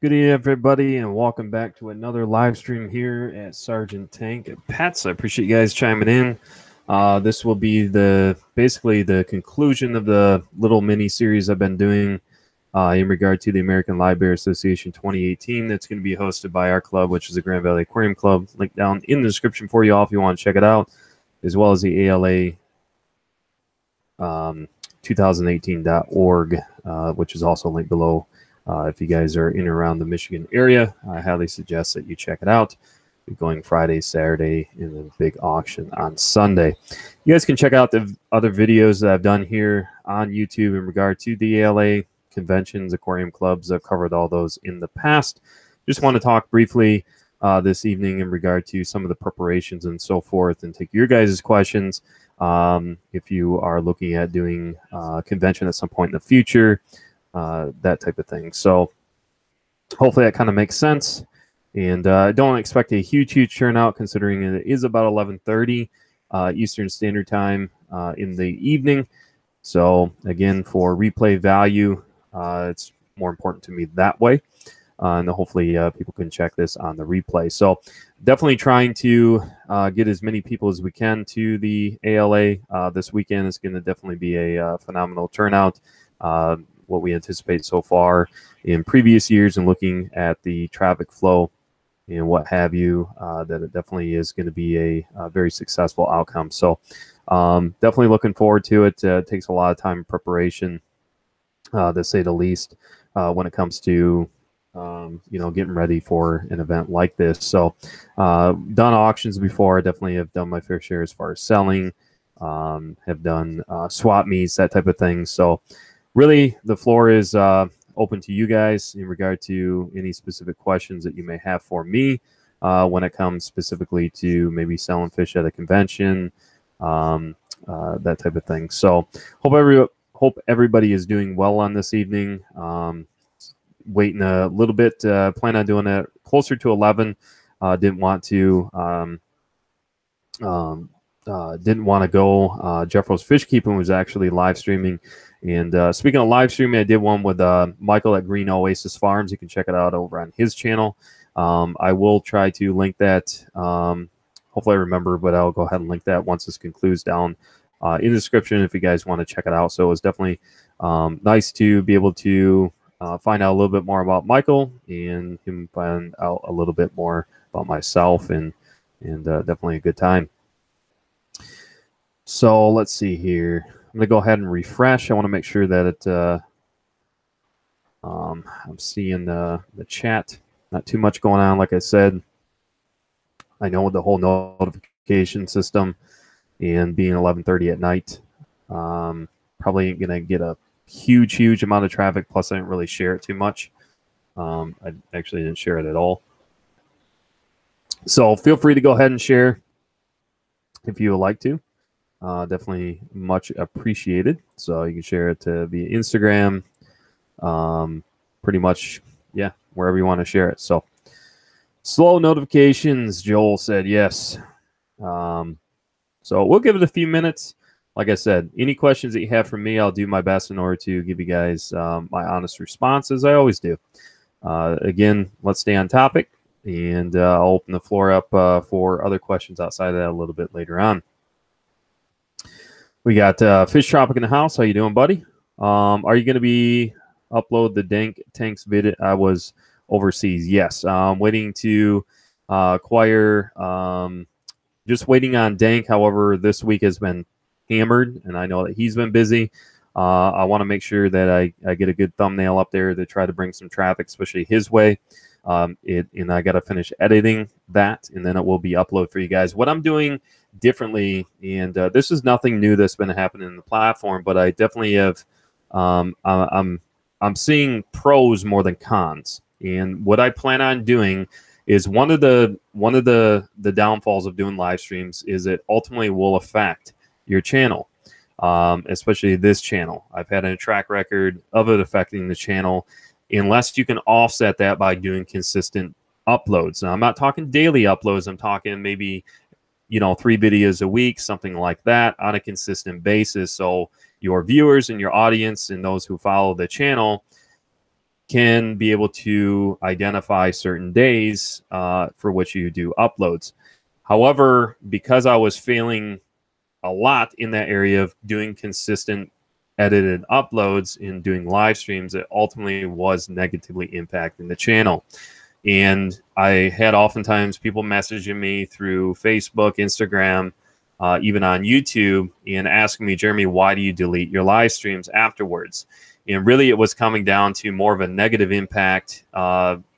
Good evening, everybody, and welcome back to another live stream here at Sergeant Tank at Pets. I appreciate you guys chiming in. This will be basically the conclusion of the little mini series I've been doing in regard to the American Livebearer Association 2018. That's going to be hosted by our club, which is the Grand Valley Aquarium Club. Link down in the description for you all if you want to check it out, as well as the ALA 2018.org, which is also linked below. If you guys are in and around the Michigan area, I highly suggest that you check it out. We're going Friday, Saturday, and then big auction on Sunday. You guys can check out the other videos that I've done here on YouTube in regard to the ALA conventions, aquarium clubs. I've covered all those in the past. Just want to talk briefly this evening in regard to some of the preparations and so forth, and take your guys' questions. If you are looking at doing a convention at some point in the future, that type of thing. So hopefully that kind of makes sense. And I don't expect a huge turnout, considering it is about 11:30 Eastern Standard Time in the evening. So again, for replay value, it's more important to me that way. And hopefully people can check this on the replay. So definitely trying to get as many people as we can to the ALA this weekend. Is going to definitely be a phenomenal turnout. What we anticipate so far in previous years, and looking at the traffic flow and what have you, that it definitely is going to be a very successful outcome. So definitely looking forward to it. It takes a lot of time and preparation, to say the least, when it comes to getting ready for an event like this. So done auctions before. I definitely have done my fair share as far as selling, have done swap meets, that type of thing. So really, the floor is open to you guys in regard to any specific questions that you may have for me when it comes specifically to maybe selling fish at a convention, that type of thing. So hope everybody is doing well on this evening. Waiting a little bit. Plan on doing it closer to 11. Didn't want to go. Jeffro's Fish Keeping was actually live streaming. And speaking of live streaming, I did one with Michael at Green Oasis Farms. You can check it out over on his channel. I will try to link that. Hopefully I remember, but I'll go ahead and link that once this concludes down in the description if you guys want to check it out. So it was definitely nice to be able to find out a little bit more about Michael, and him find out a little bit more about myself, and definitely a good time. So let's see here. I'm going to go ahead and refresh. I want to make sure that it, I'm seeing the chat. Not too much going on, like I said. I know with the whole notification system and being 11:30 at night, probably ain't going to get a huge amount of traffic. Plus, I didn't really share it too much. I actually didn't share it at all. So feel free to go ahead and share if you would like to. Definitely much appreciated. So you can share it via Instagram, pretty much, yeah, wherever you want to share it. So slow notifications, Joel said yes. So we'll give it a few minutes. Like I said, any questions that you have for me, I'll do my best in order to give you guys my honest response, as I always do. Again, let's stay on topic, and I'll open the floor up for other questions outside of that a little bit later on. We got Fish Tropic in the house. How you doing, buddy? Are you going to be upload the tanks video? I was overseas. Yes. Waiting to acquire. Just waiting on Dank. However, this week has been hammered, and I know that he's been busy. I want to make sure that I get a good thumbnail up there to try to bring some traffic, especially his way. And I got to finish editing that, and then it will be uploaded for you guys. What I'm doing differently, and this is nothing new that's been happening in the platform, but I definitely have. I'm seeing pros more than cons, and what I plan on doing is one of the downfalls of doing live streams is it ultimately will affect your channel, especially this channel. I've had a track record of it affecting the channel, unless you can offset that by doing consistent uploads. Now, I'm not talking daily uploads. I'm talking maybe 3 videos a week, something like that, on a consistent basis. So your viewers and your audience and those who follow the channel can be able to identify certain days for which you do uploads. However, because I was failing a lot in that area of doing consistent edited uploads and doing live streams, it ultimately was negatively impacting the channel. And I had oftentimes people messaging me through Facebook, Instagram, even on YouTube, and asking me, Jeremy, why do you delete your live streams afterwards? And really it was coming down to more of a negative impact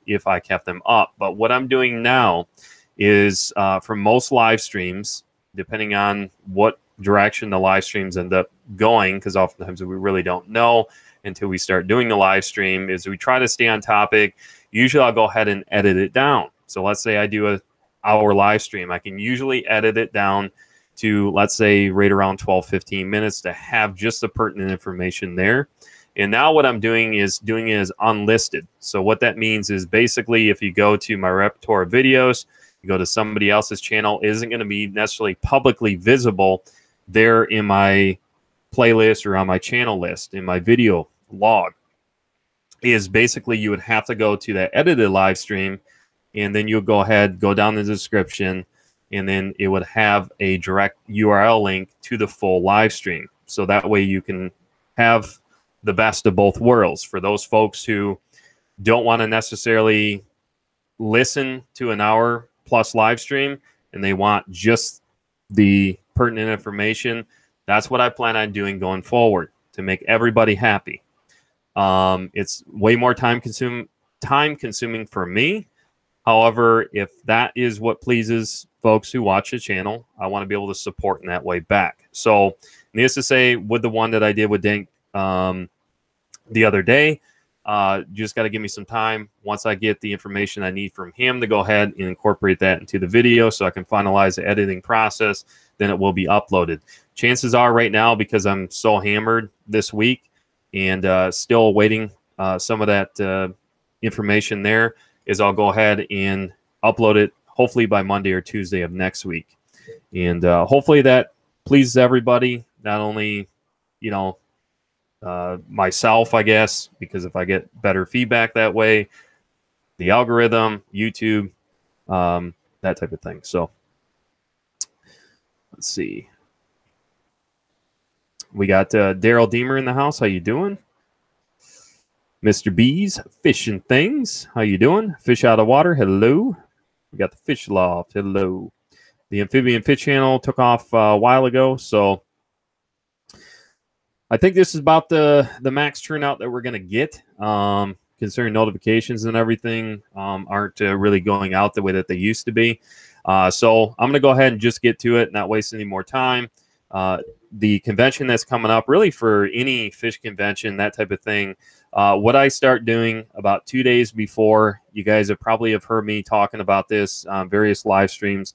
if I kept them up. But what I'm doing now is for most live streams, depending on what direction the live streams end up going, because oftentimes we really don't know until we start doing the live stream, is we try to stay on topic. Usually I'll go ahead and edit it down. So let's say I do an hour live stream. I can usually edit it down to, let's say, right around 12-15 minutes to have just the pertinent information there. And now what I'm doing is unlisted. So what that means is basically if you go to my repertoire of videos, you go to somebody else's channel, it isn't going to be necessarily publicly visible there in my playlist or on my channel list, in my video log. Is basically you would have to go to that edited live stream, and then you'll go ahead, go down the description, and then it would have a direct URL link to the full live stream. So that way you can have the best of both worlds. For those folks who don't want to necessarily listen to an hour plus live stream and they want just the pertinent information, that's what I plan on doing going forward to make everybody happy. It's way more time consuming for me. However, if that is what pleases folks who watch the channel, I want to be able to support in that way back. So needless to say, with the one that I did with Dink the other day, just got to give me some time. Once I get the information I need from him to go ahead and incorporate that into the video so I can finalize the editing process, then it will be uploaded. Chances are right now, because I'm so hammered this week and still awaiting some of that information there, is I'll go ahead and upload it hopefully by Monday or Tuesday of next week. And hopefully that pleases everybody, not only, you know, myself, I guess, because if I get better feedback that way, the algorithm, YouTube, that type of thing. So let's see. We got Daryl Deemer in the house. How you doing? Mr. B's Fishing Things. How you doing? Fish Out of Water. Hello. We got the Fish Loft. Hello. The Amphibian Fish Channel took off a while ago, so I think this is about the max turnout that we're going to get. Considering notifications and everything aren't really going out the way that they used to be. So I'm going to go ahead and just get to it, not waste any more time. The convention that's coming up, really for any fish convention, that type of thing, what I start doing about 2 days before, you guys have probably heard me talking about this on various live streams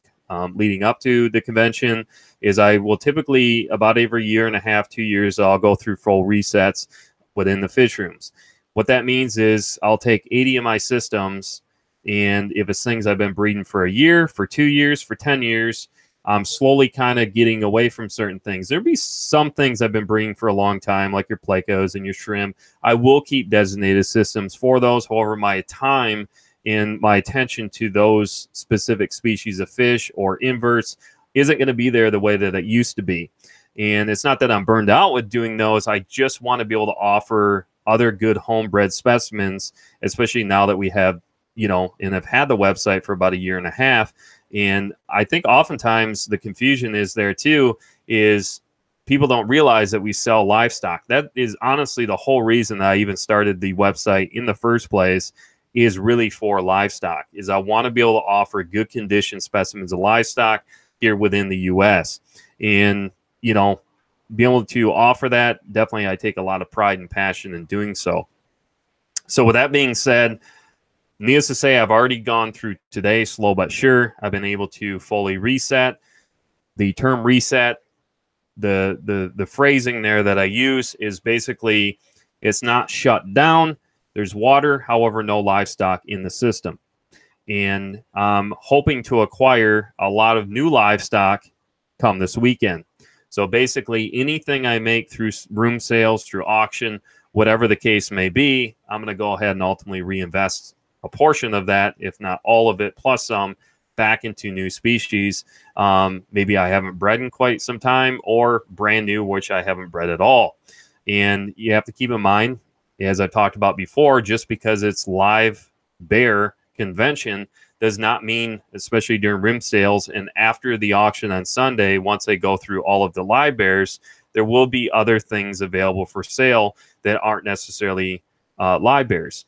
leading up to the convention, is I will typically about every year and a half, 2 years, I'll go through full resets within the fish rooms. What that means is I'll take 80 of my systems, and if it's things I've been breeding for a year, for 2 years, for 10 years, I'm slowly kind of getting away from certain things. There'll be some things I've been breeding for a long time, like your plecos and your shrimp. I will keep designated systems for those. However, my time and my attention to those specific species of fish or inverts isn't going to be there the way that it used to be. And it's not that I'm burned out with doing those. I just want to be able to offer other good homebred specimens, especially now that we have, you know, and have had the website for about a year and a half. And I think oftentimes the confusion is there too, is people don't realize that we sell livestock. That is honestly the whole reason that I even started the website in the first place, is really for livestock, is I want to be able to offer good condition specimens of livestock here within the U.S. And, you know, being able to offer that, definitely I take a lot of pride and passion in doing so. So with that being said, needless to say, I've already gone through today, slow but sure. I've been able to fully reset. The term reset, the phrasing there that I use is basically, it's not shut down. There's water, however, no livestock in the system. And I'm hoping to acquire a lot of new livestock come this weekend. So basically anything I make through room sales, through auction, whatever the case may be, I'm going to go ahead and ultimately reinvest a portion of that, if not all of it, plus some, back into new species. Maybe I haven't bred in quite some time, or brand new, which I haven't bred at all. And you have to keep in mind, as I talked about before, just because it's Livebearer convention does not mean, especially during rim sales and after the auction on Sunday, once they go through all of the Livebearers, there will be other things available for sale that aren't necessarily Livebearers.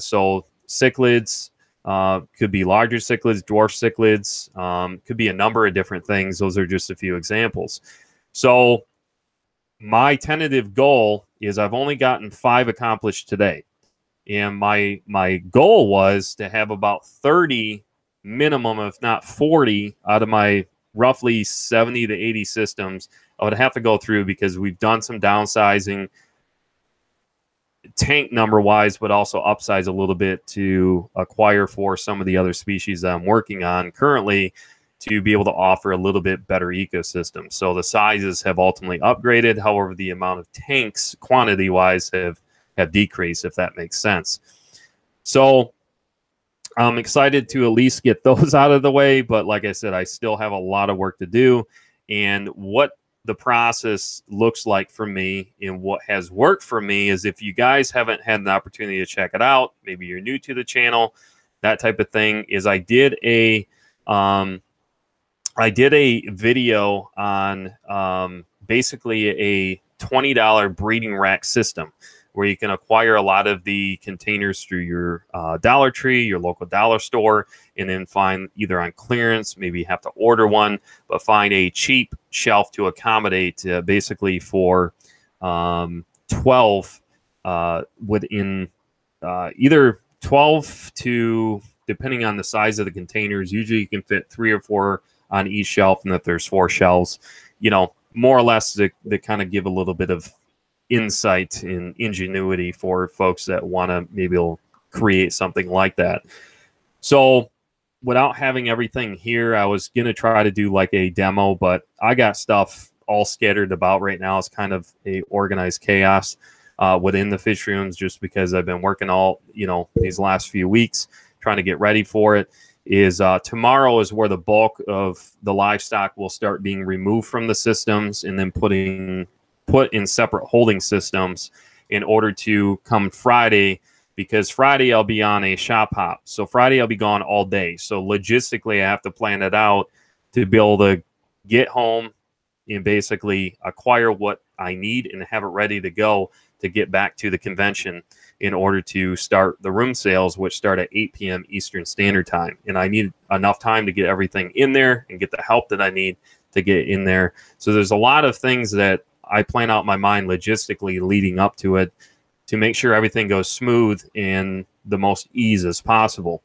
So cichlids, could be larger cichlids, dwarf cichlids, could be a number of different things. Those are just a few examples. So my tentative goal is I've only gotten 5 accomplished today. And my goal was to have about 30 minimum, if not 40, out of my roughly 70 to 80 systems I would have to go through, because we've done some downsizing tank number wise, but also upsize a little bit to acquire for some of the other species that I'm working on currently, to be able to offer a little bit better ecosystem. So the sizes have ultimately upgraded. However, the amount of tanks quantity wise have decreased, if that makes sense. So I'm excited to at least get those out of the way. But like I said, I still have a lot of work to do. And what the process looks like for me and what has worked for me is, if you guys haven't had an opportunity to check it out, maybe you're new to the channel, that type of thing, is I did a video on basically a $20 breeding rack system, where you can acquire a lot of the containers through your Dollar Tree, your local dollar store, and then find either on clearance, maybe you have to order one, but find a cheap shelf to accommodate basically for 12 within either 12 to, depending on the size of the containers, usually you can fit 3 or 4 on each shelf, and if there's 4 shelves, you know, more or less to kind of give a little bit of insight and ingenuity for folks that want to maybe create something like that. So without having everything here, I was going to try to do like a demo, but I got stuff all scattered about right now. It's kind of a organized chaos within the fish rooms, just because I've been working all, you know, these last few weeks trying to get ready for it. Is tomorrow is where the bulk of the livestock will start being removed from the systems and then put in separate holding systems, in order to come Friday, because Friday I'll be on a shop hop. So Friday I'll be gone all day. So logistically, I have to plan it out to be able to get home and basically acquire what I need and have it ready to go to get back to the convention, in order to start the room sales, which start at 8 p.m. Eastern Standard Time. And I need enough time to get everything in there and get the help that I need to get in there. So there's a lot of things that I plan out in my mind logistically leading up to it, to make sure everything goes smooth and the most ease as possible.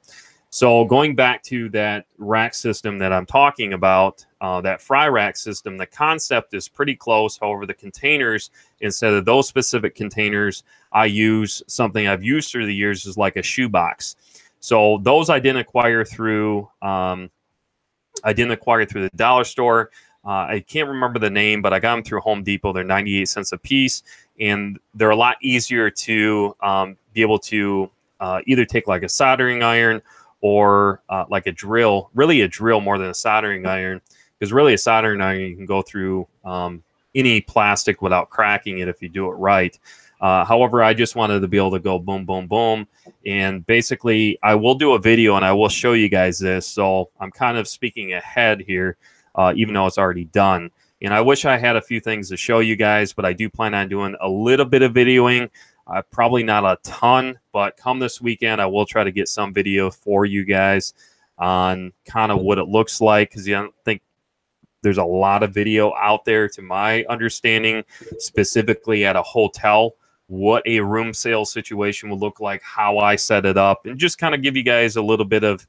So going back to that rack system that I'm talking about, that fry rack system, the concept is pretty close. However, the containers, instead of those specific containers, I use something I've used through the years, is like a shoebox. So those I didn't acquire through the dollar store. I can't remember the name, but I got them through Home Depot. They're 98 cents a piece, and they're a lot easier to be able to either take like a soldering iron or like a drill, really a drill more than a soldering iron, because really a soldering iron, you can go through any plastic without cracking it if you do it right. However, I just wanted to be able to go boom, boom, boom. And basically, I will do a video and I will show you guys this. So I'm kind of speaking ahead here, even though it's already done. And I wish I had a few things to show you guys, but I do plan on doing a little bit of videoing. Probably not a ton, but come this weekend, I will try to get some video for you guys on kind of what it looks like, because I don't think there's a lot of video out there, to my understanding, specifically at a hotel, what a room sale situation would look like, how I set it up, and just kind of give you guys a little bit of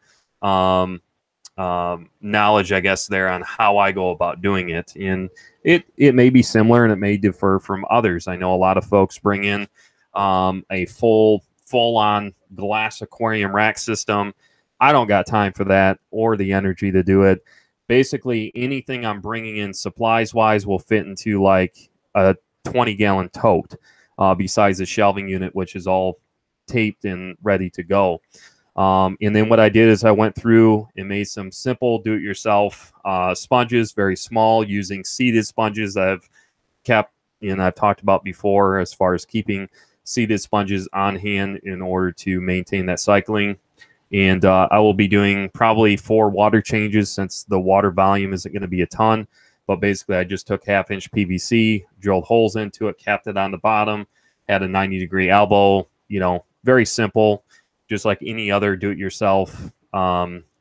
knowledge, I guess, there on how I go about doing it. And it may be similar and it may differ from others. I know a lot of folks bring in a full-on glass aquarium rack system. I don't got time for that or the energy to do it. Basically, anything I'm bringing in supplies-wise will fit into like a 20-gallon tote. besides the shelving unit, which is all taped and ready to go. And then what I did is I went through and made some simple do-it-yourself sponges, very small, using seeded sponges I've kept and I've talked about before, as far as keeping seeded sponges on hand in order to maintain that cycling. And I will be doing probably 4 water changes, since the water volume isn't going to be a ton. But basically, I just took 1/2-inch PVC, drilled holes into it, capped it on the bottom, had a 90-degree elbow. You know, very simple, just like any other do-it-yourself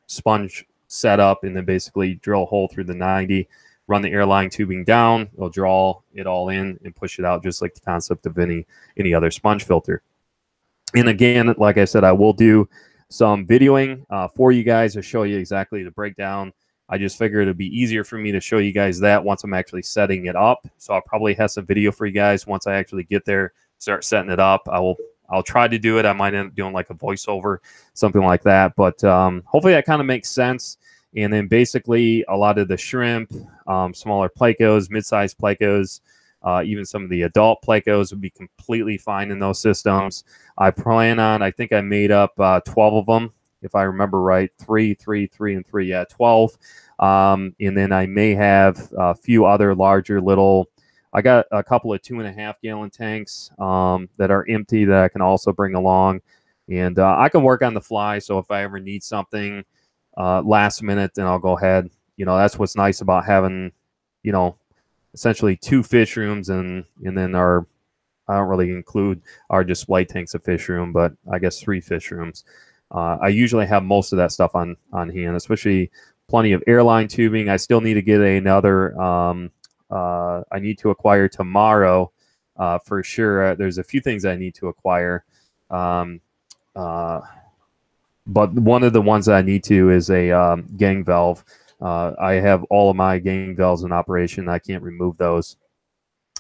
sponge setup. And then basically drill a hole through the 90, run the airline tubing down. It'll draw it all in and push it out, just like the concept of any other sponge filter. And again, like I said, I will do some videoing for you guys to show you exactly the breakdown. I just figured it'd be easier for me to show you guys that once I'm actually setting it up. So I'll probably have some video for you guys once I actually get there, start setting it up. I'll try to do it. I might end up doing like a voiceover, something like that. But hopefully that kind of makes sense. And then basically a lot of the shrimp, smaller plecos, mid-sized plecos, even some of the adult plecos would be completely fine in those systems. I plan on, I think I made up 12 of them, if I remember right. 3, 3, 3, and 3. Yeah, 12. And then I may have a few other larger little, I got a couple of 2.5-gallon tanks that are empty that I can also bring along. And I can work on the fly. So if I ever need something last minute, then I'll go ahead. You know, that's what's nice about having, you know, essentially 2 fish rooms, and then our, I don't really include our display tanks of fish room, but I guess 3 fish rooms. I usually have most of that stuff on hand, especially plenty of airline tubing. I still need to get another. I need to acquire tomorrow for sure. There's a few things I need to acquire. But one of the ones that I need to is a gang valve. I have all of my gang valves in operation. I can't remove those.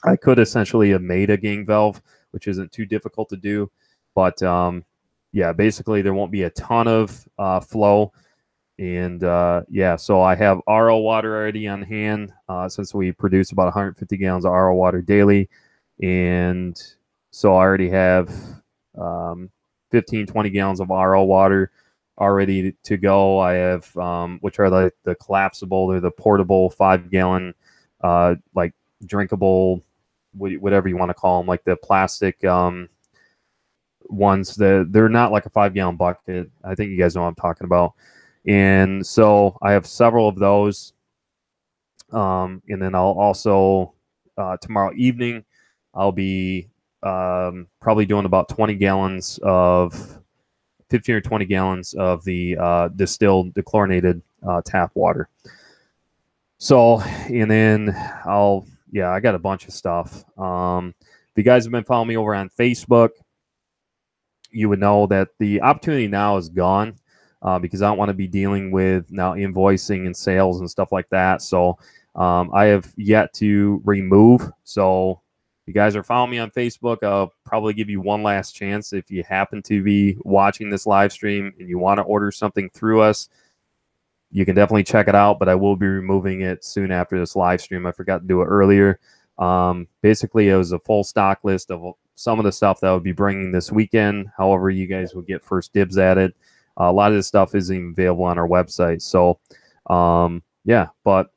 I could essentially have made a gang valve, which isn't too difficult to do. But yeah, basically there won't be a ton of flow. And yeah, so I have RO water already on hand since we produce about 150 gallons of RO water daily. And so I already have 15, 20 gallons of RO water already to go. I have, which are the collapsible, they're the portable 5-gallon, like drinkable, whatever you want to call them, like the plastic ones. They're not like a 5-gallon bucket. I think you guys know what I'm talking about. And so I have several of those. And then I'll also, tomorrow evening, I'll be probably doing about 20 gallons of 15 or 20 gallons of the distilled, dechlorinated tap water. So, and then I got a bunch of stuff. If you guys have been following me over on Facebook, you would know that the opportunity now is gone because I don't want to be dealing with now invoicing and sales and stuff like that. So I have yet to remove. So you guys are following me on Facebook, I'll probably give you one last chance. If you happen to be watching this live stream and you want to order something through us, you can definitely check it out, but I will be removing it soon after this live stream. I forgot to do it earlier. Basically, it was a full stock list of some of the stuff that I would be bringing this weekend. However, you guys will get first dibs at it. A lot of this stuff isn't even available on our website. So, yeah, but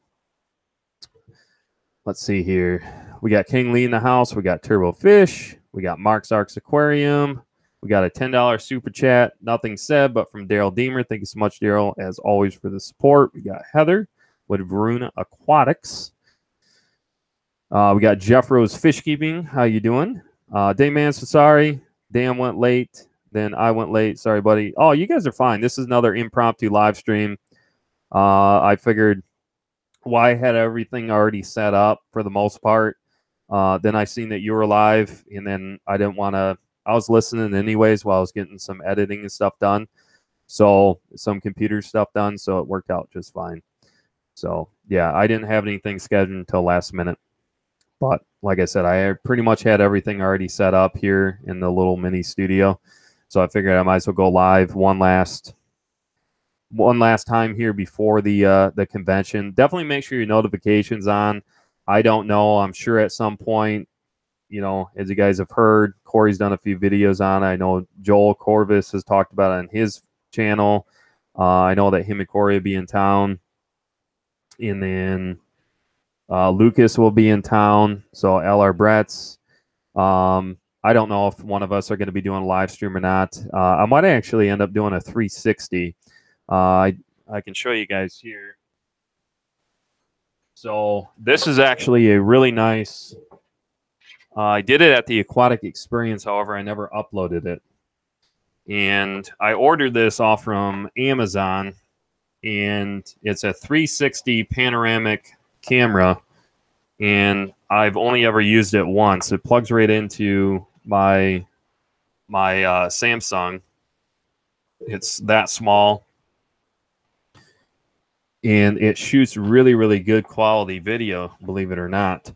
let's see here. We got King Lee in the house. We got Turbo Fish. We got Mark's Arcs Aquarium. We got a $10 super chat. Nothing said, but from Daryl Deemer. Thank you so much, Daryl, as always, for the support. We got Heather with Varuna Aquatics. We got Jeff Rose Fish Keeping. How you doing? Dayman, so sorry. Dan went late. Then I went late. Sorry, buddy. Oh, you guys are fine. This is another impromptu live stream. I figured why I had everything already set up for the most part. Then I seen that you were live, and then I didn't want to. I was listening anyways while I was getting some editing and stuff done. So some computer stuff done. So it worked out just fine. So yeah, I didn't have anything scheduled until last minute. But like I said, I pretty much had everything already set up here in the little mini studio. So I figured I might as well go live one last time here before the convention. Definitely make sure your notifications on. I don't know. I'm sure at some point, you know, as you guys have heard, Corey's done a few videos on it. I know Joel Corvus has talked about it on his channel. I know that him and Corey will be in town. And then Lucas will be in town. So LR Bretts. I don't know if one of us are going to be doing a live stream or not. I might actually end up doing a 360. I can show you guys here. So this is actually a really nice. I did it at the Aquatic Experience. However, I never uploaded it. And I ordered this off from Amazon, and it's a 360 panoramic camera, and I've only ever used it once. It plugs right into my Samsung. It's that small, and it shoots really, really good quality video, believe it or not.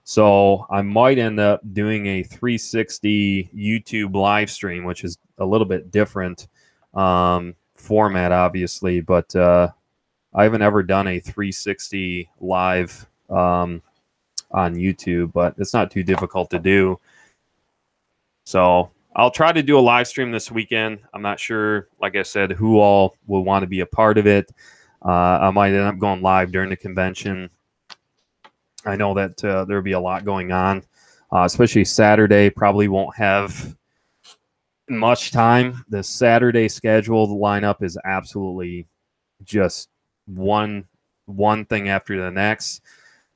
So I might end up doing a 360 YouTube live stream, which is a little bit different format, obviously, but I haven't ever done a 360 live on YouTube, but it's not too difficult to do. So I'll try to do a live stream this weekend. I'm not sure, like I said, who all will want to be a part of it. I might end up going live during the convention. I know that there'll be a lot going on, especially Saturday. Probably won't have much time. The Saturday schedule, the lineup is absolutely just one thing after the next.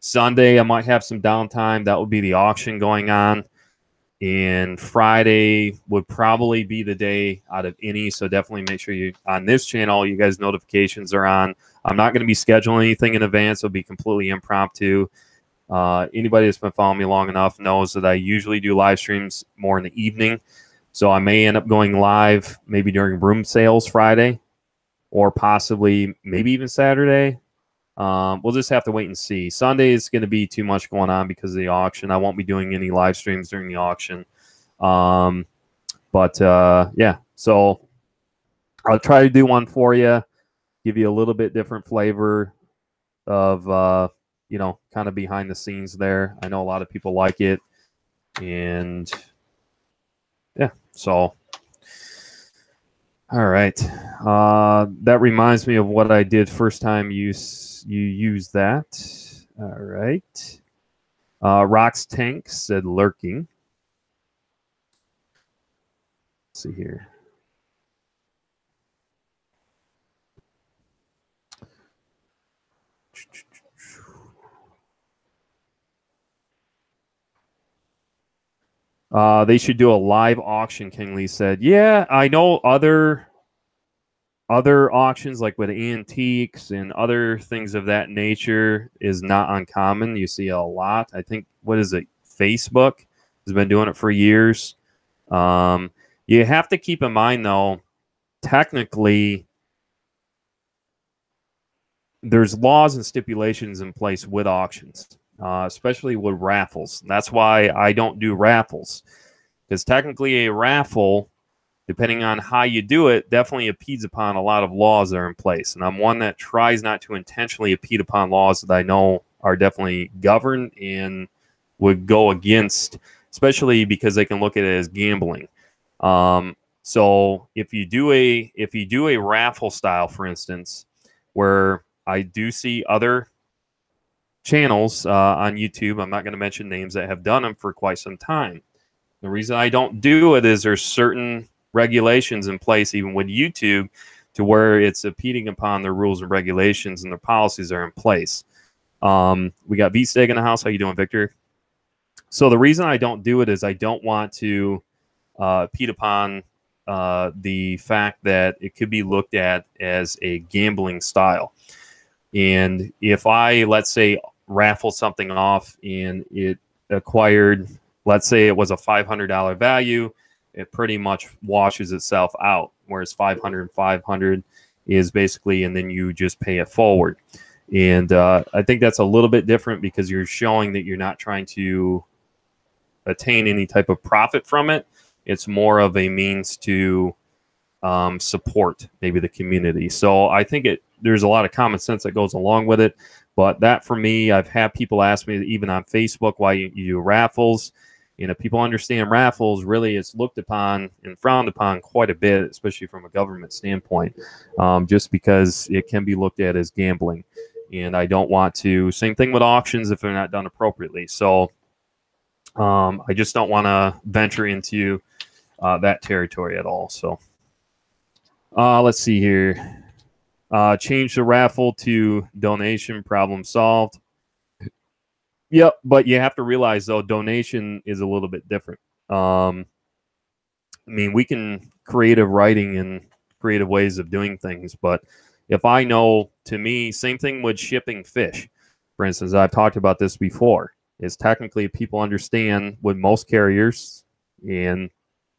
Sunday, I might have some downtime. That would be the auction going on. And Friday would probably be the day out of any. So definitely make sure you, on this channel, you guys' notifications are on. I'm not going to be scheduling anything in advance. It'll be completely impromptu. Anybody that's been following me long enough knows that I usually do live streams more in the evening. So I may end up going live maybe during room sales Friday, or possibly maybe even Saturday. We'll just have to wait and see. Sunday is going to be too much going on because of the auction. I won't be doing any live streams during the auction. Yeah, so I'll try to do one for you, give you a little bit different flavor of, you know, kind of behind the scenes there. I know a lot of people like it. And yeah, so all right. That reminds me of what I did first time you used that. All right. Rox Tank said lurking. Let's see here. They should do a live auction, King Lee said. Yeah, I know other auctions, like with antiques and other things of that nature, is not uncommon. You see a lot. I think, what is it? Facebook has been doing it for years. You have to keep in mind, though, technically, there's laws and stipulations in place with auctions. Especially with raffles. That's why I don't do raffles, because technically a raffle, depending on how you do it, definitely impedes upon a lot of laws that are in place. And I'm one that tries not to intentionally impede upon laws that I know are definitely governed and would go against, especially because they can look at it as gambling. So if you do a raffle style, for instance, where I do see other channels on YouTube, I'm not going to mention names, that have done them for quite some time. The reason I don't do it is there's certain regulations in place, even with YouTube, to where it's impeding upon their rules and regulations, and their policies are in place. We got Beatsteak in the house. How you doing, Victor? So the reason I don't do it is I don't want to impede upon the fact that it could be looked at as a gambling style. And if I, let's say, raffle something off and it acquired, let's say it was a $500 value, it pretty much washes itself out, whereas 500 is basically, and then you just pay it forward. And I think that's a little bit different, because you're showing that you're not trying to attain any type of profit from it. It's more of a means to support maybe the community. So I think there's a lot of common sense that goes along with it. But that, for me, I've had people ask me, even on Facebook, why you do raffles. And if people understand raffles, really it's looked upon and frowned upon quite a bit, especially from a government standpoint, just because it can be looked at as gambling. And I don't want to, same thing with auctions if they're not done appropriately. So I just don't want to venture into that territory at all. So let's see here. Change the raffle to donation, problem solved. Yep, but you have to realize, though, donation is a little bit different. I mean, we can creative writing and creative ways of doing things, but if I know, to me, same thing with shipping fish. For instance, I've talked about this before, is technically people understand with most carriers, and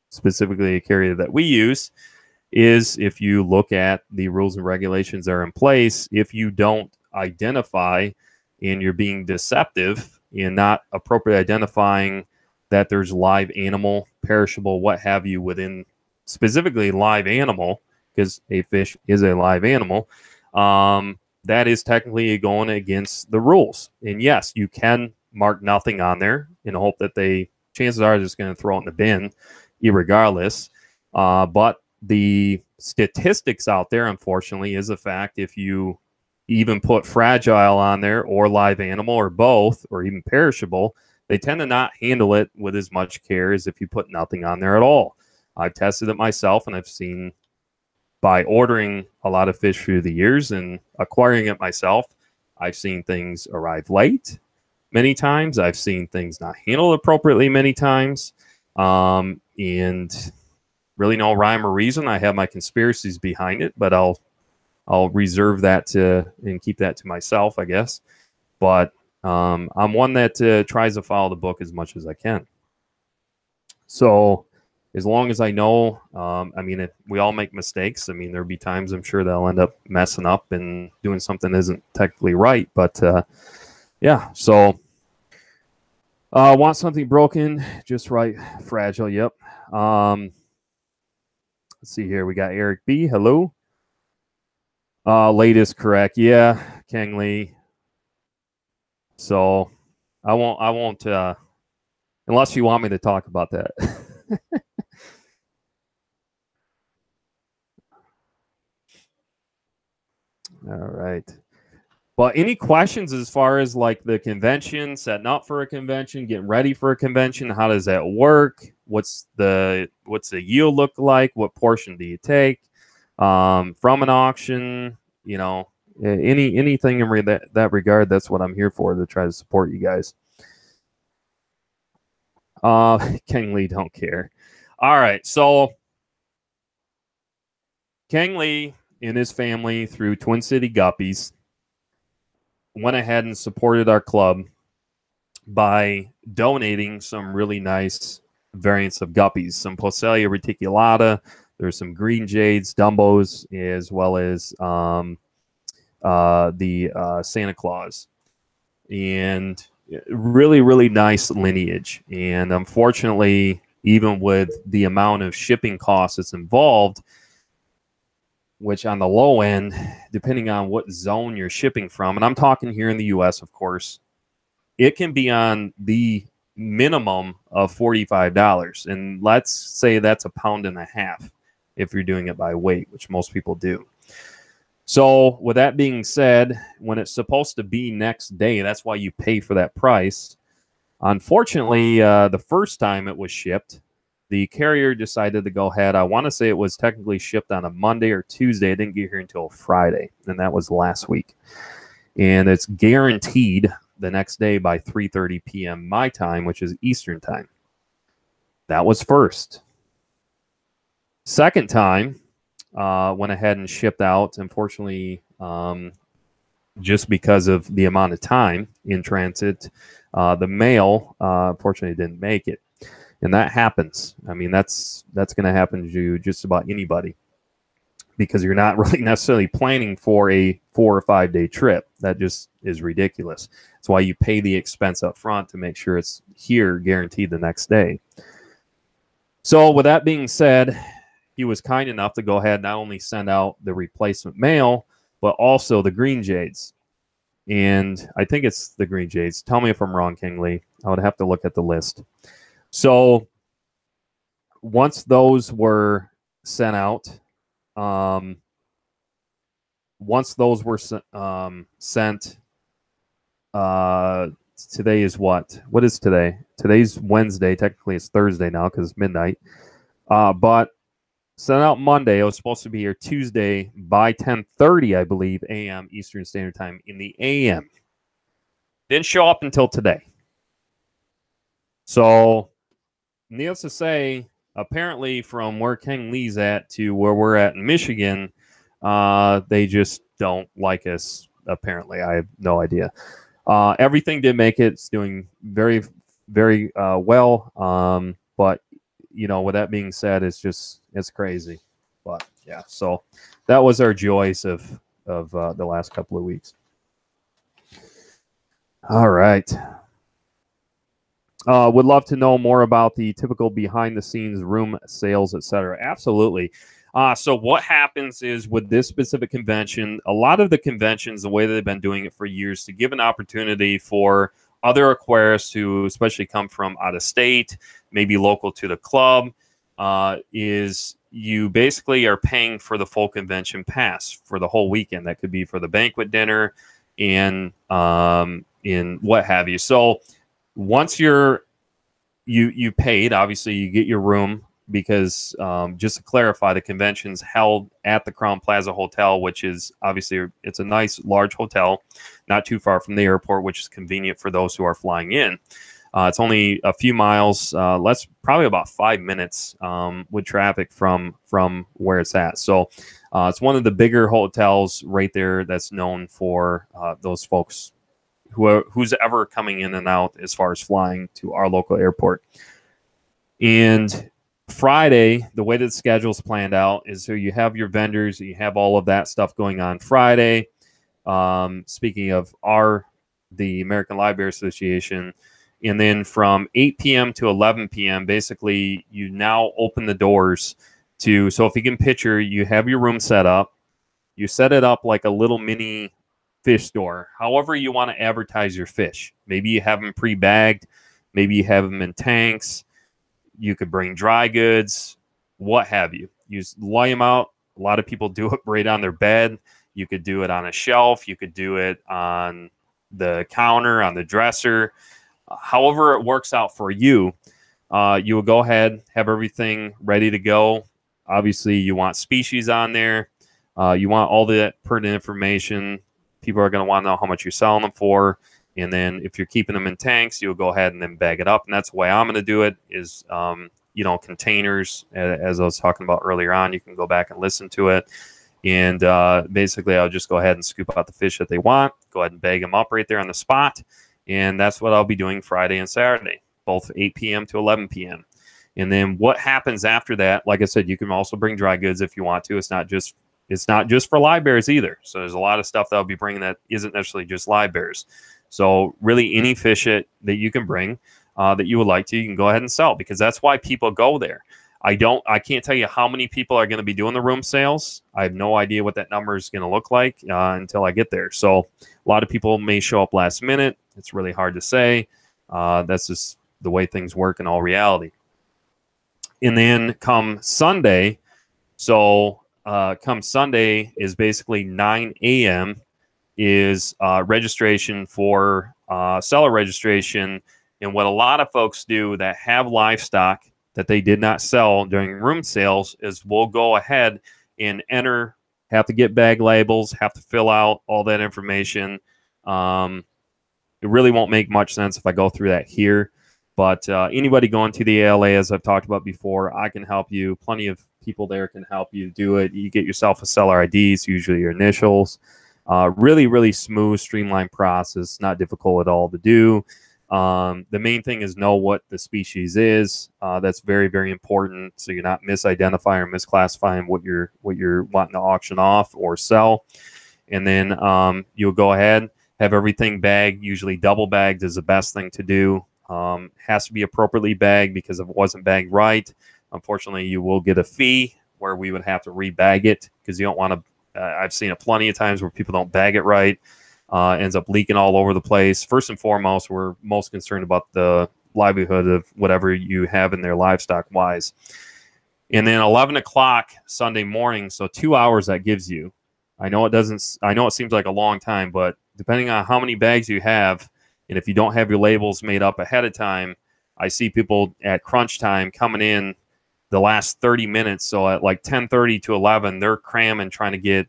specifically a carrier that we use, is if you look at the rules and regulations that are in place, if you don't identify and you're being deceptive and not appropriately identifying that there's live animal, perishable, what have you, within specifically live animal, because a fish is a live animal, that is technically going against the rules. And yes, you can mark nothing on there in the hope that chances are just going to throw it in the bin, irregardless. But the statistics out there, unfortunately, is a fact. If you even put fragile on there, or live animal, or both, or even perishable, they tend to not handle it with as much care as if you put nothing on there at all. I've tested it myself, and I've seen, by ordering a lot of fish through the years and acquiring it myself, I've seen things arrive late many times. I've seen things not handled appropriately many times. And really no rhyme or reason. I have my conspiracies behind it, but I'll reserve that and keep that to myself, I guess. But I'm one that tries to follow the book as much as I can. So as long as I know, I mean, we all make mistakes. I mean, there'll be times I'm sure that I'll end up messing up and doing something that isn't technically right. But yeah, so want something broken, just right, fragile. Yep. Let's see here. We got Eric B. Hello. Late is correct. Yeah, Kang Lee. So I won't unless you want me to talk about that. All right. But any questions as far as like the convention, setting up for a convention, getting ready for a convention? How does that work? What's the yield look like? What portion do you take from an auction? You know, anything in that regard. That's what I'm here for, to try to support you guys. Kang Lee don't care. All right, so Kang Lee and his family, through Twin City Guppies, went ahead and supported our club by donating some really nice variants of guppies, some Poecilia reticulata. There's some green jades, Dumbos, as well as the Santa Claus, and really, really nice lineage. And unfortunately, even with the amount of shipping costs that's involved, which on the low end, depending on what zone you're shipping from, and I'm talking here in the U.S., of course, it can be on the minimum of $45. And let's say that's a pound and a half if you're doing it by weight, which most people do. So with that being said, when it's supposed to be next day, that's why you pay for that price. Unfortunately, the first time it was shipped, the carrier decided to go ahead. I want to say it was technically shipped on a Monday or Tuesday. It didn't get here until Friday, and that was last week. And it's guaranteed the next day by 3:30 p.m. my time, which is Eastern time. That was first. Second time, went ahead and shipped out. Unfortunately, just because of the amount of time in transit, the mail unfortunately didn't make it. And that happens. I mean, that's going to happen to just about anybody, because you're not really necessarily planning for a 4 or 5 day trip. That just is ridiculous. That's why you pay the expense up front to make sure it's here guaranteed the next day. So with that being said, he was kind enough to go ahead and not only send out the replacement mail, but also the green jades. And I think it's the green jades. Tell me if I'm wrong, King Lee. I would have to look at the list. So once those were sent out, sent, today is what? What is today? Today's Wednesday. Technically, it's Thursday now because it's midnight. But sent out Monday. It was supposed to be here Tuesday by 10:30, I believe, a.m. Eastern Standard Time in the a.m. Didn't show up until today. So, needless to say, apparently from where King Lee's at to where we're at in Michigan, they just don't like us. Apparently, I have no idea. Everything did make it. It's doing very, very well. But with that being said, it's crazy. But yeah, so that was our joys of the last couple of weeks. All right. Would love to know more about the typical behind-the-scenes room sales, etc. Absolutely. So what happens is with this specific convention, a lot of the conventions, the way that they've been doing it for years, to give an opportunity for other aquarists who especially come from out of state, maybe local to the club, is you basically are paying for the full convention pass for the whole weekend. That could be for the banquet dinner and in what have you. So once you paid, obviously you get your room, because just to clarify, the convention's held at the Crown Plaza Hotel, which is obviously, it's a nice large hotel, not too far from the airport, which is convenient for those who are flying in. It's only a few miles, probably about 5 minutes with traffic from where it's at. So it's one of the bigger hotels right there that's known for those folks who's ever coming in and out as far as flying to our local airport. And Friday, the way that the schedule is planned out is so you have your vendors, you have all of that stuff going on Friday. Speaking of the American Livebearer Association, and then from 8 p.m. to 11 p.m., basically you now open the doors to, so if you can picture, you have your room set up, you set it up like a little mini fish store, however you want to advertise your fish. Maybe you have them pre-bagged, maybe you have them in tanks, you could bring dry goods, what have you. You lay them out. A lot of people do it right on their bed. You could do it on a shelf. You could do it on the counter, on the dresser. However it works out for you, you will go ahead, have everything ready to go. Obviously, you want species on there. You want all that pertinent information. People are going to want to know how much you're selling them for. And then if you're keeping them in tanks, you'll go ahead and then bag it up. And that's the way I'm going to do it is, containers, as I was talking about earlier on. You can go back and listen to it. And basically, I'll just go ahead and scoop out the fish that they want, go ahead and bag them up right there on the spot. And that's what I'll be doing Friday and Saturday, both 8 p.m. to 11 p.m. And then what happens after that, like I said, you can also bring dry goods if you want to. It's not just for Livebearers either. So there's a lot of stuff that I'll be bringing that isn't necessarily just Livebearers. So really any fish that you can bring that you would like to, you can go ahead and sell, because that's why people go there. I can't tell you how many people are going to be doing the room sales. I have no idea what that number is going to look like until I get there. So a lot of people may show up last minute. It's really hard to say. That's just the way things work in all reality. And then come Sunday, come Sunday is basically 9 a.m. is registration for seller registration. And what a lot of folks do that have livestock that they did not sell during room sales is we'll go ahead and have to get bag labels, have to fill out all that information. It really won't make much sense if I go through that here. But anybody going to the ALA, as I've talked about before, I can help you. Plenty of people there can help you do it. You get yourself a seller ID, it's usually your initials. Really, really smooth, streamlined process. Not difficult at all to do. The main thing is know what the species is. That's very, very important. So you're not misidentifying or misclassifying what you're wanting to auction off or sell. And then you'll go ahead, have everything bagged. Usually double bagged is the best thing to do. Has to be appropriately bagged, because if it wasn't bagged right, unfortunately, you will get a fee where we would have to rebag it, because you don't want to. I've seen it plenty of times where people don't bag it right, ends up leaking all over the place. First and foremost, we're most concerned about the livelihood of whatever you have in there livestock wise. And then 11 o'clock Sunday morning, so 2 hours that gives you. I know it seems like a long time, but depending on how many bags you have, and if you don't have your labels made up ahead of time, I see people at crunch time coming in the last 30 minutes. So at like 10:30 to 11, they're cramming, trying to get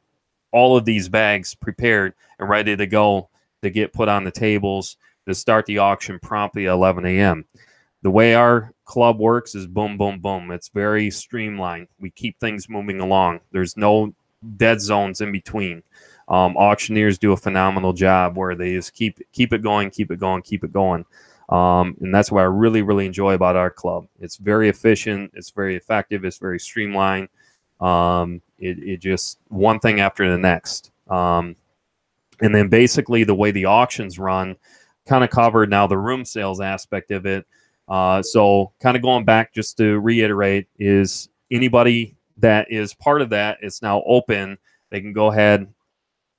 all of these bags prepared and ready to go to get put on the tables to start the auction promptly at 11 a.m. The way our club works is boom, boom, boom. It's very streamlined. We keep things moving along. There's no dead zones in between. Auctioneers do a phenomenal job where they just keep it going, keep it going, keep it going. And that's what I really, really enjoy about our club. It's very efficient. It's very effective. It's very streamlined. It just one thing after the next. And then basically the way the auctions run, kind of covered now the room sales aspect of it. So kind of going back just to reiterate is anybody that is part of that is now open. They can go ahead,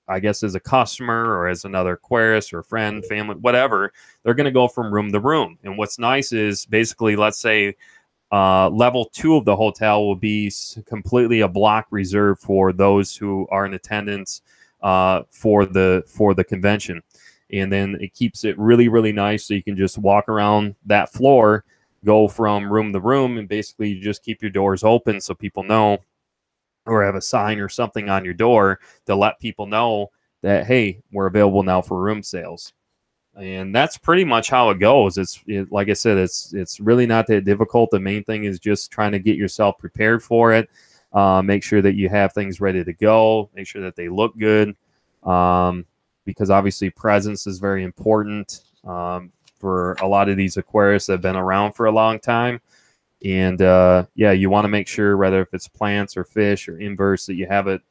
I guess, as a customer or as another Aquarius or friend, family, whatever. They're going to go from room to room. And what's nice is basically, let's say level 2 of the hotel will be completely a block reserved for those who are in attendance for the convention. And then it keeps it really, really nice. So you can just walk around that floor, go from room to room, and basically you just keep your doors open so people know, or have a sign or something on your door to let people know that, hey, we're available now for room sales. And that's pretty much how it goes. Like I said, it's really not that difficult. The main thing is just trying to get yourself prepared for it. Make sure that you have things ready to go. Make sure that they look good. Because obviously presence is very important for a lot of these Aquarius that have been around for a long time. And yeah, you want to make sure, whether if it's plants or fish or inverse, that you have it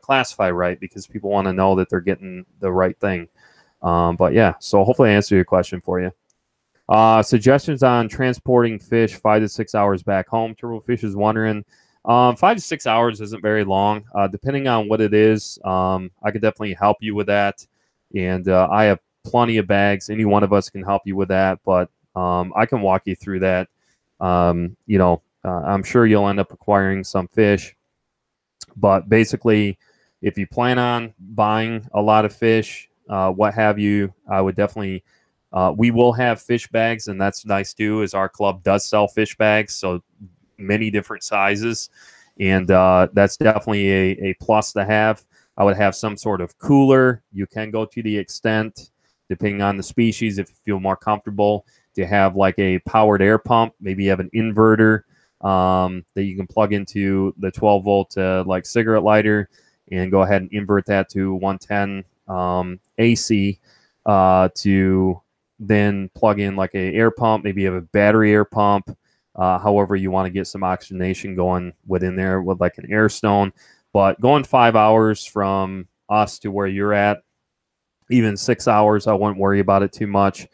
classified right, because people want to know that they're getting the right thing. But yeah, so hopefully I answered your question for you. Suggestions on transporting fish 5 to 6 hours back home. Turbofish is wondering. 5 to 6 hours isn't very long. Depending on what it is, I could definitely help you with that. And I have plenty of bags. Any one of us can help you with that, but I can walk you through that. I'm sure you'll end up acquiring some fish. But basically, if you plan on buying a lot of fish, what have you, I would definitely... we will have fish bags, and that's nice too, is our club does sell fish bags. So many different sizes, and that's definitely a plus to have. I would have some sort of cooler. You can go to the extent, depending on the species, if you feel more comfortable, to have like a powered air pump. Maybe you have an inverter that you can plug into the 12-volt like cigarette lighter, and go ahead and invert that to 110 AC to then plug in like a air pump. Maybe you have a battery air pump. However you want to get some oxygenation going within there with like an air stone. But going 5 hours from us to where you're at, even 6 hours, I wouldn't worry about it too much.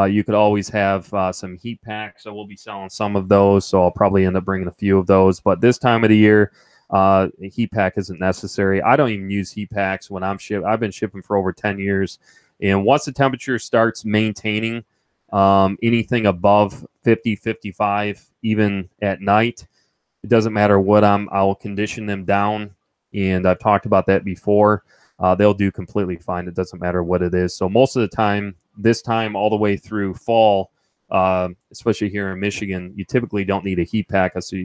You could always have some heat packs. So we'll be selling some of those, so I'll probably end up bringing a few of those. But this time of the year, a heat pack isn't necessary. I don't even use heat packs when I'm shipping. I've been shipping for over 10 years. And once the temperature starts maintaining anything above 50, 55, even at night, it doesn't matter what I'll condition them down. And I've talked about that before. They'll do completely fine. It doesn't matter what it is. So most of the time, this time all the way through fall, especially here in Michigan, you typically don't need a heat pack. So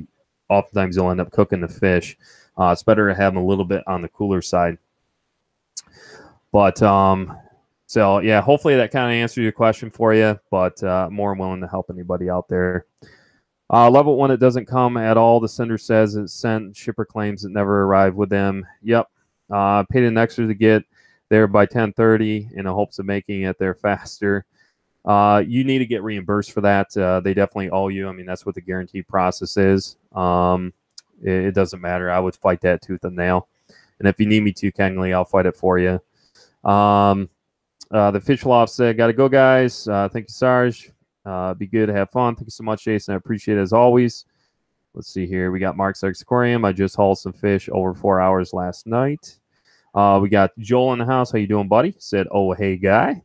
oftentimes you'll end up cooking the fish. It's better to have them a little bit on the cooler side. But so yeah, hopefully that kind of answered your question for you, but more willing to help anybody out there. Love it when it doesn't come at all. The sender says it's sent. Shipper claims it never arrived with them. Yep. Paid an extra to get there by 10:30 in the hopes of making it there faster. You need to get reimbursed for that. They definitely owe you. I mean, that's what the guarantee process is. It doesn't matter. I would fight that tooth and nail. And if you need me to, Kengley, I'll fight it for you. The Fish Loft said, "Got to go, guys. Thank you, Sarge. Be good. Have fun. Thank you so much, Jason. I appreciate it as always." Let's see here. We got Mark's Aquarium. I just hauled some fish over 4 hours last night. We got Joel in the house. How you doing, buddy? Said, "Oh, hey, guy."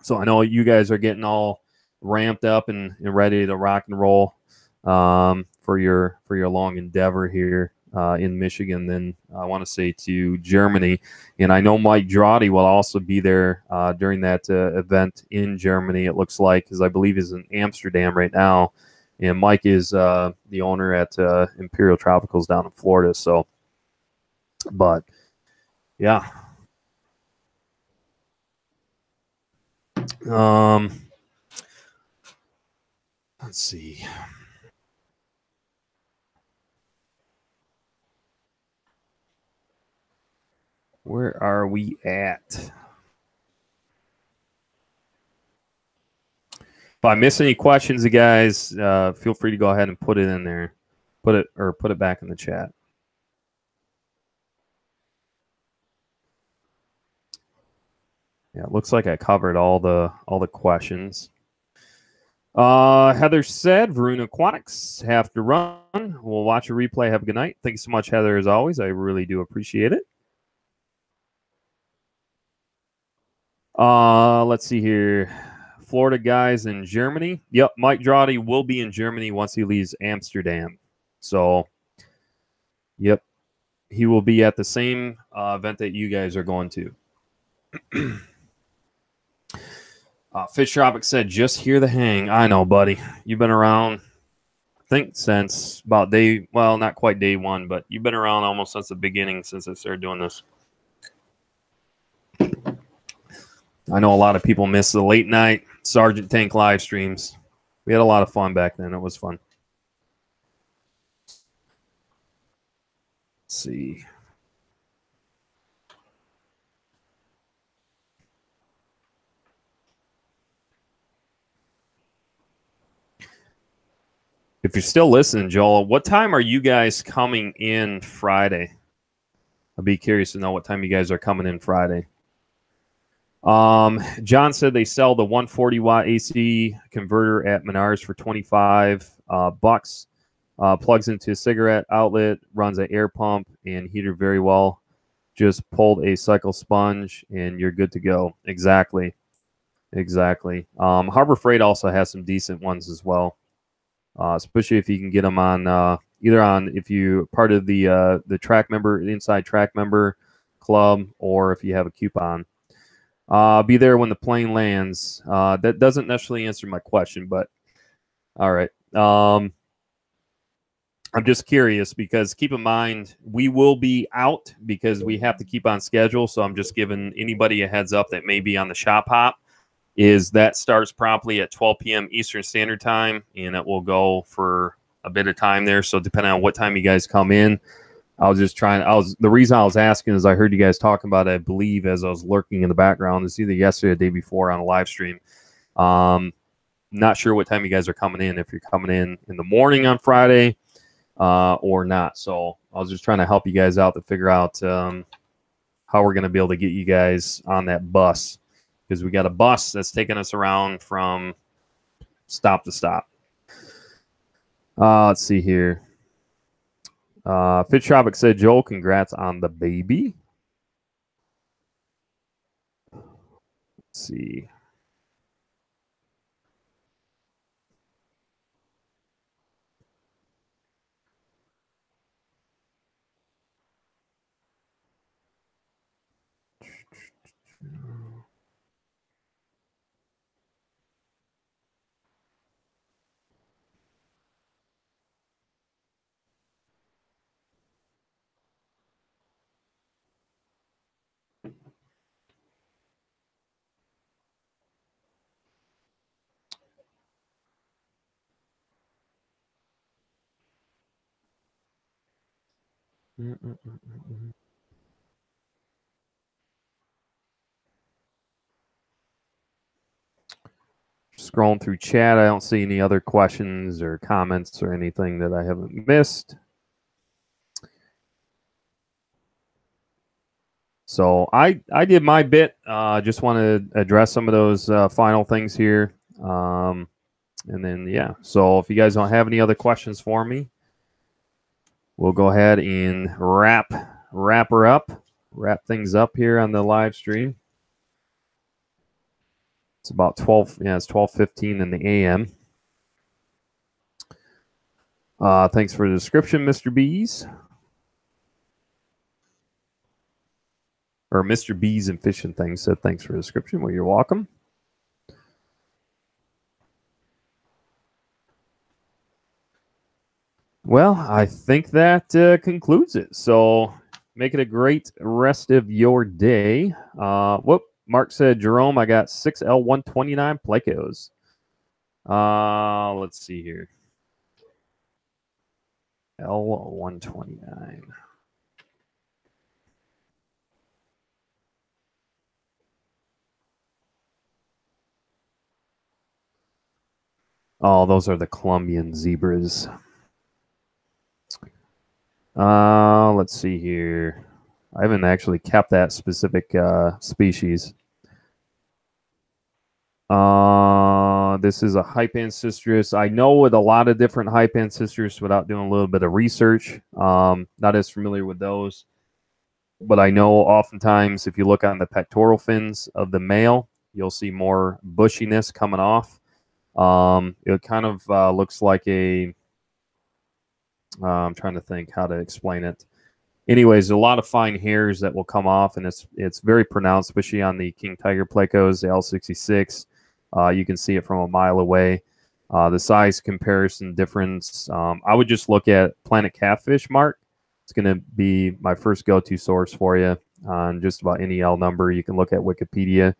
So I know you guys are getting all ramped up and ready to rock and roll for your long endeavor here in Michigan. Then I want to say to Germany, and I know Mike Drawdy will also be there during that event in Germany. It looks like, because I believe he's in Amsterdam right now, and Mike is the owner at Imperial Tropicals down in Florida. So, but yeah. Let's see. Where are we at? If I miss any questions, you guys, feel free to go ahead and put it in there. Put it back in the chat. Yeah, it looks like I covered all the questions. Heather said, Varuna Aquatics have to run. We'll watch a replay. Have a good night. Thank you so much, Heather, as always. I really do appreciate it. Let's see here. Florida guys in Germany. Yep, Mike Drawdy will be in Germany once he leaves Amsterdam. So, yep, he will be at the same event that you guys are going to. Fish Tropic said, just hear the hang. I know, buddy. You've been around, I think, since about not quite day one, but you've been around almost since the beginning, since I started doing this. I know a lot of people miss the late night Sergeant Tank live streams. We had a lot of fun back then. It was fun. Let's see. If you're still listening, Joel, what time are you guys coming in Friday? I'd be curious to know what time you guys are coming in Friday. John said they sell the 140 watt AC converter at Menards for $25. Plugs into a cigarette outlet, runs an air pump and heater very well. Just pulled a cycle sponge and you're good to go. Exactly. Harbor Freight also has some decent ones as well, especially if you can get them on if you part of the track member, inside track member club, or if you have a coupon. Be there when the plane lands. That doesn't necessarily answer my question, but all right. I'm just curious because keep in mind, we will be out because we have to keep on schedule. So I'm just giving anybody a heads up that may be on the shop hop. Is that starts promptly at 12 p.m. Eastern Standard Time, and it will go for a bit of time there. So depending on what time you guys come in, the reason I was asking is I heard you guys talking about it, I believe, as I was lurking in the background. It's either yesterday or the day before on a live stream. Not sure what time you guys are coming in, if you're coming in the morning on Friday or not. So I was just trying to help you guys out to figure out how we're going to be able to get you guys on that bus, because we got a bus that's taking us around from stop to stop. Let's see here. Fish Tropic said, Joel, congrats on the baby. Let's see. Scrolling through chat, I don't see any other questions or comments or anything that I haven't missed. So I did my bit. Just want to address some of those final things here. And then, yeah. So if you guys don't have any other questions for me, we'll go ahead and wrap things up here on the live stream. It's about 12. Yeah, it's 12:15 in the a.m. Thanks for the description, Mr. Bees. Or Mr. Bees and Fish and Things said thanks for the description. Well, you're welcome. Well, I think that concludes it. So make it a great rest of your day. Whoop. Mark said, Jerome, I got 6L129 Plecos. Let's see here. L129. Oh, those are the Colombian zebras. Let's see here. I haven't actually kept that specific species. This is a Hypancistrus. I know with a lot of different Hypancistrus without doing a little bit of research. Not as familiar with those, but I know oftentimes if you look on the pectoral fins of the male, you'll see more bushiness coming off. It kind of looks like a. I'm trying to think how to explain it. Anyways, a lot of fine hairs that will come off, and it's very pronounced, especially on the King Tiger Plecos, the L66. You can see it from a mile away. The size comparison difference. I would just look at Planet Catfish, Mark. It's going to be my first go-to source for you on just about any L number. You can look at Wikipedia.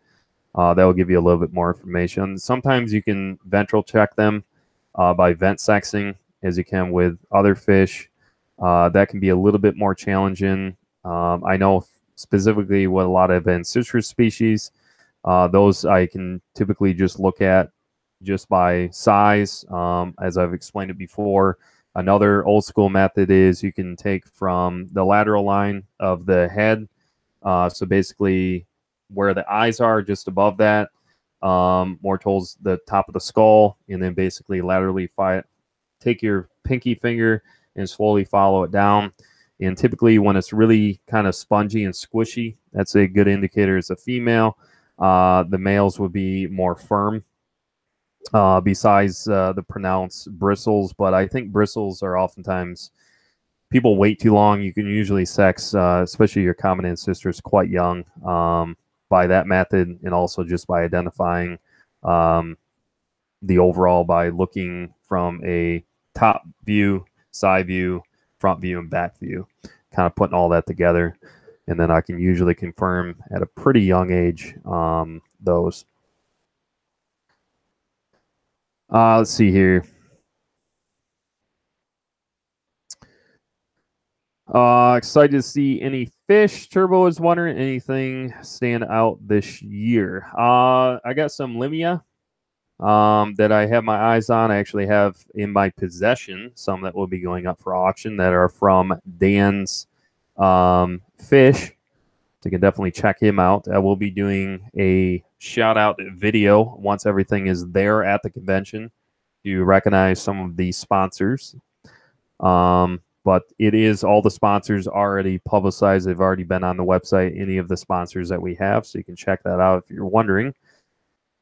That will give you a little bit more information. Sometimes you can ventral check them by vent sexing, as you can with other fish. That can be a little bit more challenging. I know specifically with a lot of ancestral species, those I can typically just look at just by size. As I've explained it before, another old school method is you can take from the lateral line of the head. So basically where the eyes are, just above that, more towards the top of the skull, and then basically laterally take your pinky finger and slowly follow it down. And typically when it's really kind of spongy and squishy, that's a good indicator it's a female. The males would be more firm, besides the pronounced bristles. But I think bristles are oftentimes, people wait too long. You can usually sex, especially your common ancestors, quite young by that method, and also just by identifying the overall by looking from a top view, side view, front view, and back view, kind of putting all that together. And then I can usually confirm at a pretty young age those. Let's see here. Excited to see any fish. Turbo is wondering anything stand out this year. I got some Limia that I have my eyes on. I actually have in my possession some that will be going up for auction that are from Dan's Fish. So you can definitely check him out. I will be doing a shout out video once everything is there at the convention to recognize some of the sponsors. But it is all the sponsors already publicized. They've already been on the website, any of the sponsors that we have. So you can check that out if you're wondering.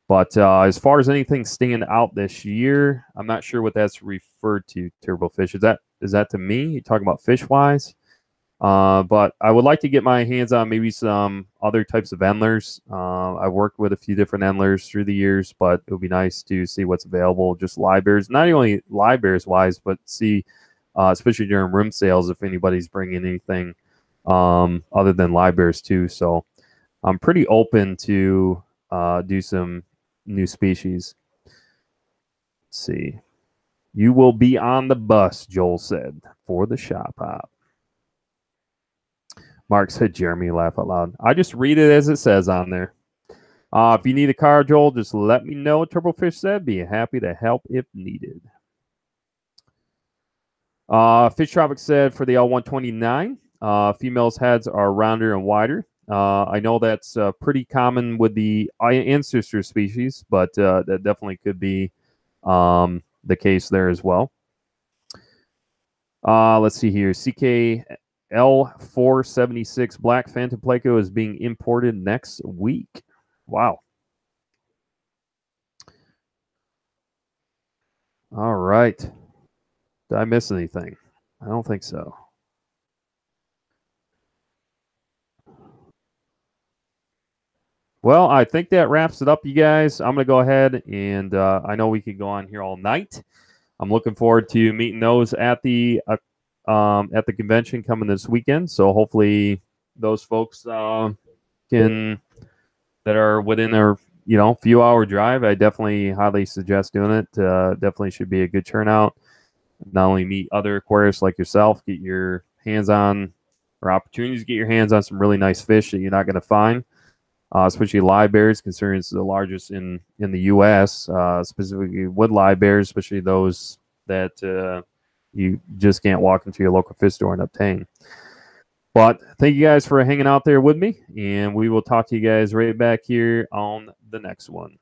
But as far as anything stand out this year, I'm not sure what that's referred to, Turbofish. Is that to me? You talking about fish-wise? But I would like to get my hands on maybe some other types of endlers. I've worked with a few different endlers through the years, but it would be nice to see what's available. Just Livebearers, not only Livebearers-wise, but see, especially during room sales, if anybody's bringing anything other than Livebearers too. So I'm pretty open to do some new species. Let's see. You will be on the bus, Joel said, for the shop hop. Mark said, Jeremy, laugh out loud. I just read it as it says on there. If you need a car, Joel, just let me know. Turbofish said, be happy to help if needed. Fish Tropic said for the L129, females' heads are rounder and wider. I know that's pretty common with the ancestor species, but that definitely could be the case there as well. Let's see here. CKL476 Black Phantom Pleco is being imported next week. Wow. All right. Did I miss anything? I don't think so. Well, I think that wraps it up, you guys. I'm going to go ahead and I know we could go on here all night. I'm looking forward to meeting those at the convention coming this weekend. So hopefully those folks can that are within a few hour drive. I definitely highly suggest doing it. Definitely should be a good turnout. Not only meet other aquarists like yourself, get your hands on or opportunities to get your hands on some really nice fish that you're not going to find. Especially live bears, considering it's the largest in the U.S. Specifically wood live bears, especially those that you just can't walk into your local fish store and obtain. But thank you guys for hanging out there with me, and we will talk to you guys right back here on the next one.